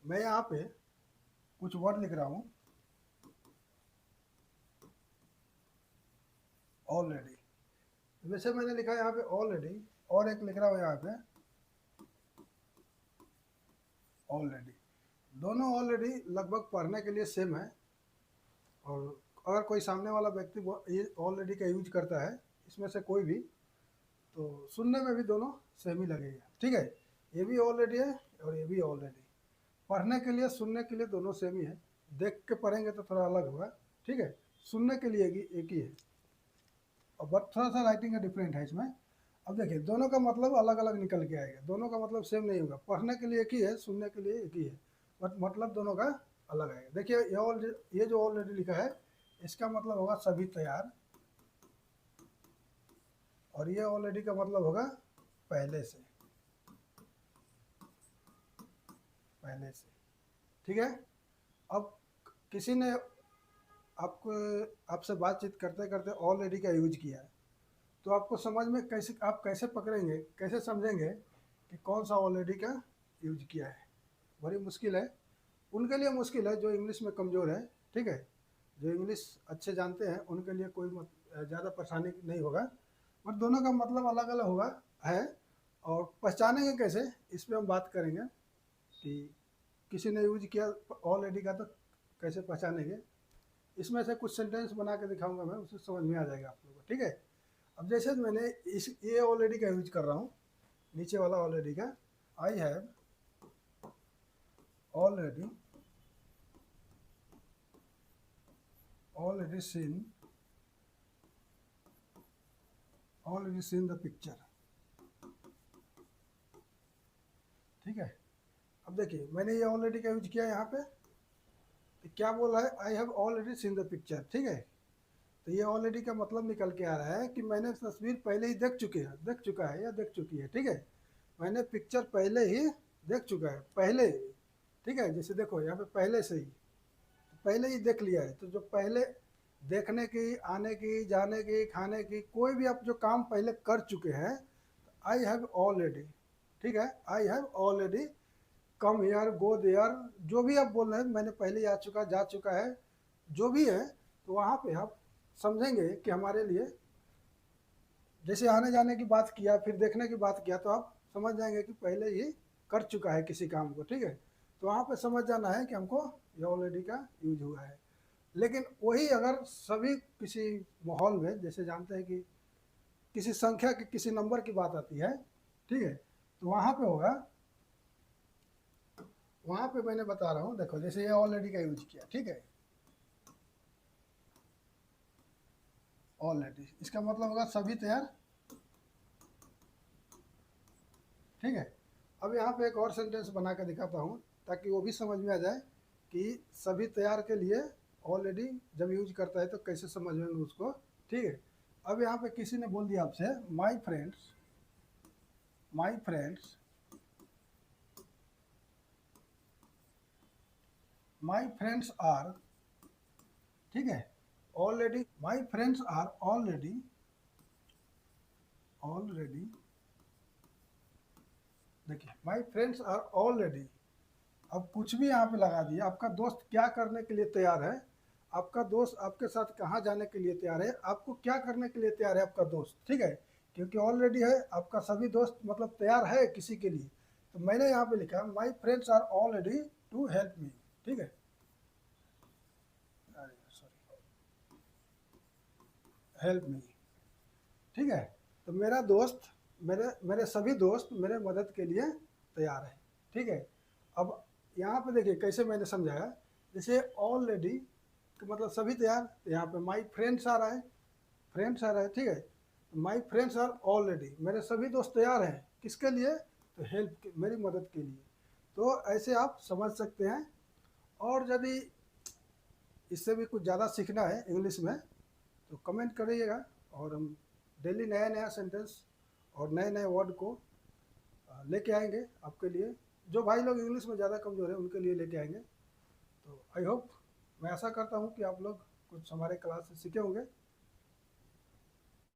मैं यहाँ पे कुछ वर्ड लिख रहा हूँ ऑलरेडी। वैसे मैंने लिखा है यहाँ पे ऑलरेडी, और एक लिख रहा हूँ यहाँ पे ऑलरेडी। दोनों ऑलरेडी लगभग पढ़ने के लिए सेम है, और अगर कोई सामने वाला व्यक्ति ये ऑलरेडी का यूज करता है, इसमें से कोई भी, तो सुनने में भी दोनों सेम ही लगेगा। ठीक है, ये भी ऑलरेडी है और ये भी ऑलरेडी। पढ़ने के लिए सुनने के लिए दोनों सेम ही है, देख के पढ़ेंगे तो थोड़ा अलग होगा। ठीक है, सुनने के लिए एक ही है, और बट थोड़ा सा राइटिंग का डिफरेंट है इसमें। अब देखिए दोनों का मतलब अलग अलग निकल के आएगा, दोनों का मतलब सेम नहीं होगा। पढ़ने के लिए एक ही है, सुनने के लिए एक ही है, बट मतलब दोनों का अलग आएगा। देखिए ये जो ऑलरेडी लिखा है, इसका मतलब होगा सभी तैयार, और ये ऑलरेडी का मतलब होगा पहले से, पहले से। ठीक है, अब किसी ने आपको आपसे बातचीत करते करते ऑलरेडी का यूज किया है, तो आपको समझ में कैसे, आप कैसे पकड़ेंगे, कैसे समझेंगे कि कौन सा ऑलरेडी का यूज किया है? बड़ी मुश्किल है। उनके लिए मुश्किल है जो इंग्लिश में कमज़ोर है। ठीक है, जो इंग्लिश अच्छे जानते हैं उनके लिए कोई ज़्यादा परेशानी नहीं होगा, बट दोनों का मतलब अलग अलग होगा है। और पहचानेंगे कैसे, इस पर हम बात करेंगे कि किसी ने यूज किया ऑलरेडी का तो कैसे पहचानेंगे। इसमें से कुछ सेंटेंस बना के दिखाऊंगा मैं, उससे समझ में आ जाएगा आप लोगों को। ठीक है, अब जैसे मैंने इस ये ऑलरेडी का यूज कर रहा हूँ, नीचे वाला ऑलरेडी का, आई have already already seen the picture। ठीक है, अब देखिए मैंने ये ऑलरेडी का यूज किया यहाँ पे, तो क्या बोला है, I have already seen the picture. ठीक है, तो ये ऑलरेडी का मतलब निकल के आ रहा है कि मैंने तस्वीर पहले ही देख चुका है या देख चुकी है। ठीक है, मैंने पिक्चर पहले ही देख चुका है, पहले ही। ठीक है, जैसे देखो यहाँ पे पहले से ही, पहले ही देख लिया है, तो जो पहले देखने की, आने की, जाने की, खाने की, कोई भी आप जो काम पहले कर चुके हैं, आई हैव ऑलरेडी। ठीक है, I have already come here, go there, जो भी आप बोल रहे हैं, मैंने पहले ही आ चुका, जा चुका है, जो भी है, तो वहाँ पे आप समझेंगे कि हमारे लिए, जैसे आने जाने की बात किया, फिर देखने की बात किया, तो आप समझ जाएंगे कि पहले ही कर चुका है किसी काम को। ठीक है, तो वहाँ पे समझ जाना है कि हमको ये ऑलरेडी का यूज हुआ है। लेकिन वही अगर सभी किसी माहौल में, जैसे जानते हैं कि किसी संख्या की, किसी नंबर की बात आती है, ठीक है, तो वहाँ पे होगा, वहाँ पे मैंने बता रहा हूँ, देखो जैसे ये ऑलरेडी का यूज किया। ठीक है, ऑलरेडी, इसका मतलब होगा सभी तैयार। ठीक है, अब यहाँ पे एक और सेंटेंस बना के दिखाता हूँ, ताकि वो भी समझ में आ जाए कि सभी तैयार के लिए ऑलरेडी जब यूज करता है तो कैसे समझेंगे उसको। ठीक है, अब यहाँ पे किसी ने बोल दिया आपसे, my friends, my friends, my friends are, ठीक है, already, my friends are already, already, देखिए माई फ्रेंड्स आर ऑलरेडी। अब कुछ भी यहाँ पे लगा दिया, आपका दोस्त क्या करने के लिए तैयार है, आपका दोस्त आपके साथ कहाँ जाने के लिए तैयार है, आपको क्या करने के लिए तैयार है आपका दोस्त। ठीक है, क्योंकि ऑलरेडी है, आपका सभी दोस्त मतलब तैयार है किसी के लिए, तो मैंने यहाँ पे लिखा my friends are already to help me. ठीक है, सॉरी, हेल्प मी। ठीक है, तो मेरा दोस्त, मेरे सभी दोस्त मेरे मदद के लिए तैयार है। ठीक है, अब यहाँ पे देखिए कैसे मैंने समझाया, जैसे ऑलरेडी मतलब सभी तैयार, तो यहाँ पे माई फ्रेंड्स आ रहा है, फ्रेंड्स आ रहा है। ठीक है, माई फ्रेंड्स आर ऑलरेडी, मेरे सभी दोस्त तैयार हैं किसके लिए, तो हेल्प, मेरी मदद के लिए। तो ऐसे आप समझ सकते हैं। और यदि इससे भी कुछ ज़्यादा सीखना है इंग्लिश में, तो कमेंट करिएगा, और हम डेली नया नया सेंटेंस और नए नए वर्ड को लेके आएंगे आपके लिए। जो भाई लोग इंग्लिश में ज़्यादा कमज़ोर है उनके लिए लेके आएंगे। तो आई होप, मैं आशा करता हूँ कि आप लोग कुछ हमारे क्लास से सीखे होंगे।